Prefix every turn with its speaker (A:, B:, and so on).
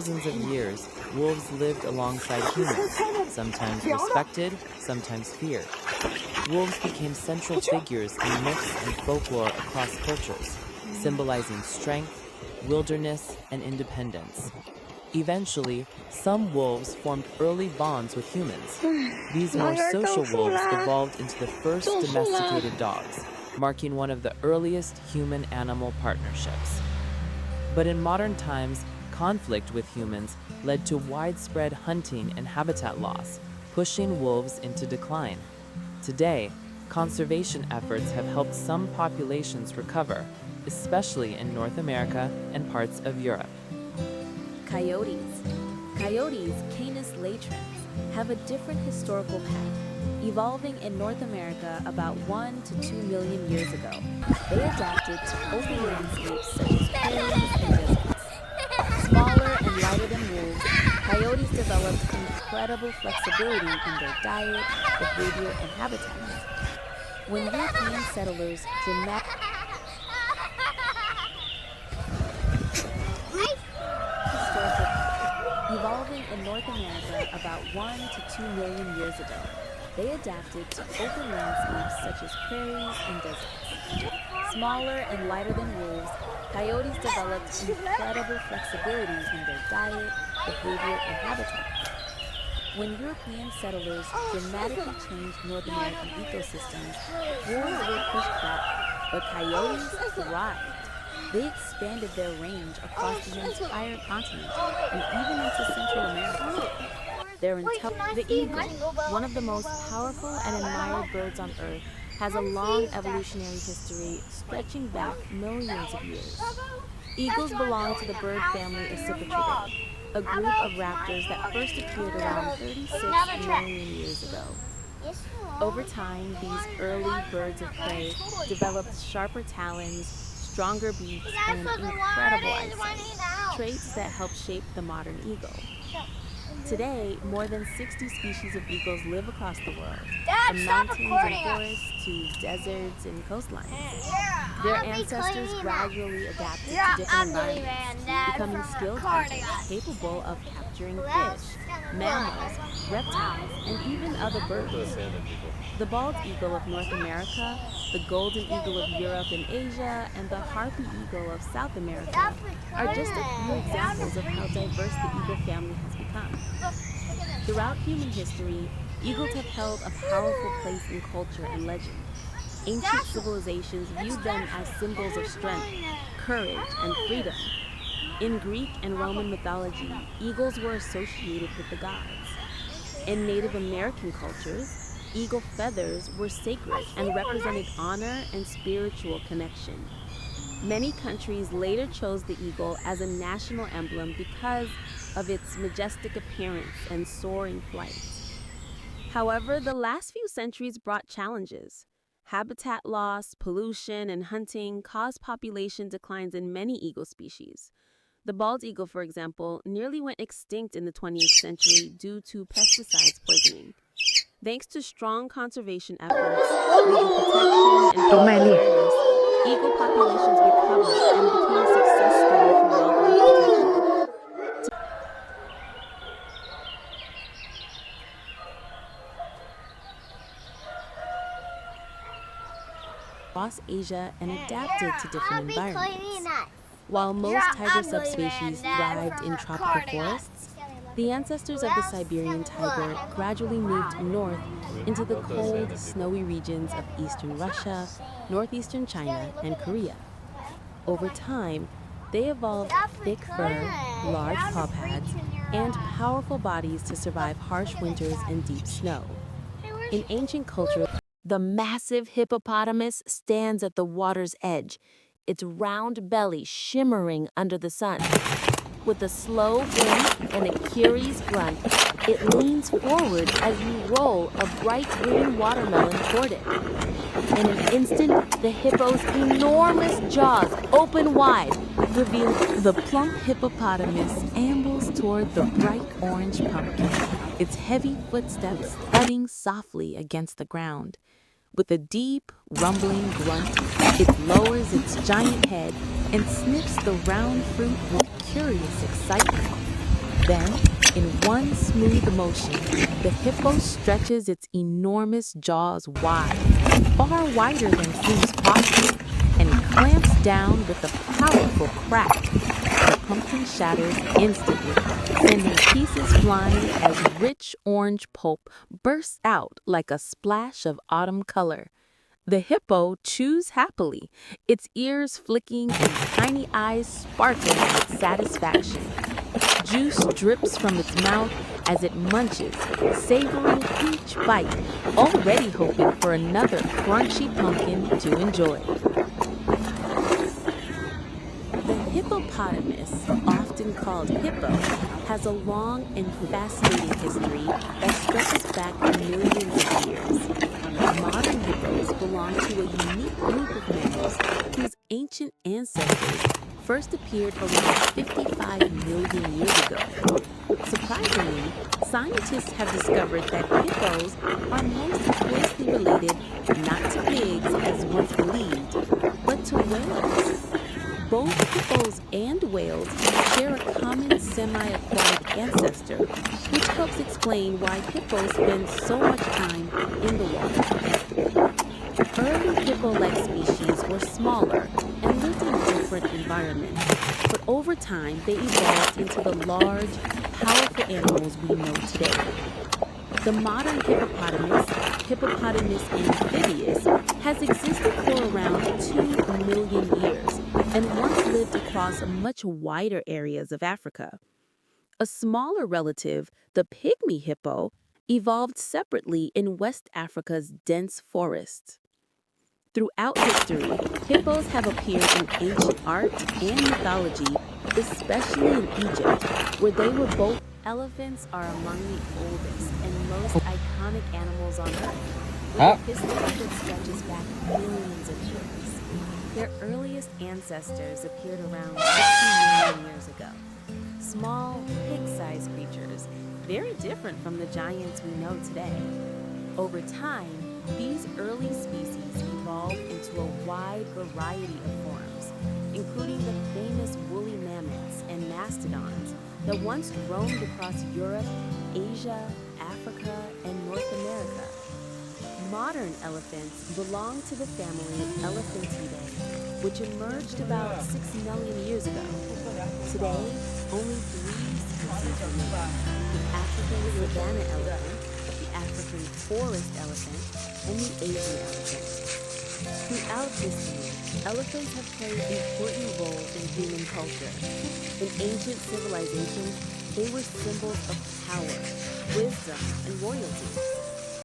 A: Thousands of years, wolves lived alongside humans, sometimes respected, sometimes feared. Wolves became central figures in myths and folklore across cultures, symbolizing strength, wilderness, and independence. Eventually, some wolves formed early bonds with humans. These more social wolves evolved into the first domesticated dogs, marking one of the earliest human-animal partnerships. But in modern times, conflict with humans led to widespread hunting and habitat loss, pushing wolves into decline. Today, conservation efforts have helped some populations recover, especially in North America and parts of Europe.
B: Coyotes. Coyotes, Canis latrans, have a different historical path, evolving in North America about 1 to 2 million years ago. They adapted to open landscapes such as prairies and deserts. Smaller and lighter than wolves, coyotes developed incredible flexibility in their diet, behavior, and habitats. When European settlers evolving in North America about 1 to 2 million years ago, they adapted to open landscapes such as prairies and deserts. Smaller and lighter than wolves, coyotes developed incredible flexibility in their diet, behavior, and habitats. When European settlers dramatically changed North American ecosystems, wolves were pushed back, but coyotes thrived. They expanded their range across the entire continent and even into Central America. The eagle, one of the most powerful and admired birds on Earth, has a long evolutionary history stretching back millions of years. Eagles belong to the bird family Accipitridae, a group of raptors that first appeared around 36 million years ago. Over time, these early birds of prey developed sharper talons, stronger beaks, and incredible eyesight, traits that help shape the modern eagle. Today, more than 60 species of eagles live across the world, from mountains and forests to deserts and coastlines. Their ancestors gradually adapted to different environments, becoming skilled hunters capable of capturing fish, mammals, reptiles, and even other birds. The bald eagle of North America, the golden eagle of Europe and Asia, and the harpy eagle of South America are just a few examples of how diverse the eagle family has become. Throughout human history, eagles have held a powerful place in culture and legend. Ancient civilizations viewed them as symbols of strength, courage, and freedom. In Greek and Roman mythology, eagles were associated with the gods. In Native American cultures, eagle feathers were sacred and represented honor and spiritual connection. Many countries later chose the eagle as a national emblem because of its majestic appearance and soaring flight. However, the last few centuries brought challenges. Habitat loss, pollution, and hunting caused population declines in many eagle species. The bald eagle, for example, nearly went extinct in the 20th century due to pesticides poisoning. Thanks to strong conservation efforts, legal protection, and awareness, eagle populations recovered and became a success story for wildlife protection. Across Asia and adapted to different environments. While most tiger subspecies thrived in tropical forests, the ancestors of the Siberian tiger gradually moved north into the cold, snowy regions of eastern Russia, northeastern China, and Korea. Over time, they evolved thick fur, large paw pads, and powerful bodies to survive harsh winters and deep snow. In ancient culture, the massive hippopotamus stands at the water's edge, its round belly shimmering under the sun. With a slow blink and a curious grunt, it leans forward as you roll a bright green watermelon toward it. In an instant, the hippo's enormous jaws open wide, revealing the plump hippopotamus ambles toward the bright orange pumpkin, its heavy footsteps thudding softly against the ground. With a deep, rumbling grunt, it lowers its giant head and sniffs the round fruit with curious excitement. Then, in one smooth motion, the hippo stretches its enormous jaws wide, far wider than seems possible, and clamps down with a powerful crack. The pumpkin shatters instantly, sending pieces flying as rich orange pulp bursts out like a splash of autumn color. The hippo chews happily, its ears flicking and tiny eyes sparkling with satisfaction. Juice drips from its mouth as it munches, savoring each bite, already hoping for another crunchy pumpkin to enjoy. The hippopotamus, often called hippo, has a long and fascinating history that stretches back millions of years. Modern hippos belong to a unique group of mammals whose ancient ancestors first appeared around 55 million years ago. Surprisingly, scientists have discovered that hippos are most closely related not to pigs as once believed, but to whales. Both hippos and whales share a common semi-aquatic ancestor, which helps explain why hippos spend so much time in the water. Early hippo-like species were smaller and lived in different environments, but over time they evolved into the large, powerful animals we know today. The modern hippopotamus, Hippopotamus amphibius, has existed for around 2 million years and once lived across much wider areas of Africa. A smaller relative, the pygmy hippo, evolved separately in West Africa's dense forests. Throughout history, hippos have appeared in ancient art and mythology, especially in Egypt, where they were both. Elephants are among the oldest and most iconic animals on Earth, with a history that stretches back millions of years. Their earliest ancestors appeared around 60 million years ago. Small, pig-sized creatures, very different from the giants we know today. Over time, these early species evolved into a wide variety of forms, including the famous woolly mammoths and mastodons that once roamed across Europe, Asia, Africa, and North America. Modern elephants belong to the family Elephantidae, which emerged about 6 million years ago. Today, only 3 species remain: the African savanna elephant, the African forest elephant, and the Asian elephant. Throughout history, elephants have played important roles in human culture. In ancient civilizations, they were symbols of power, wisdom, and royalty.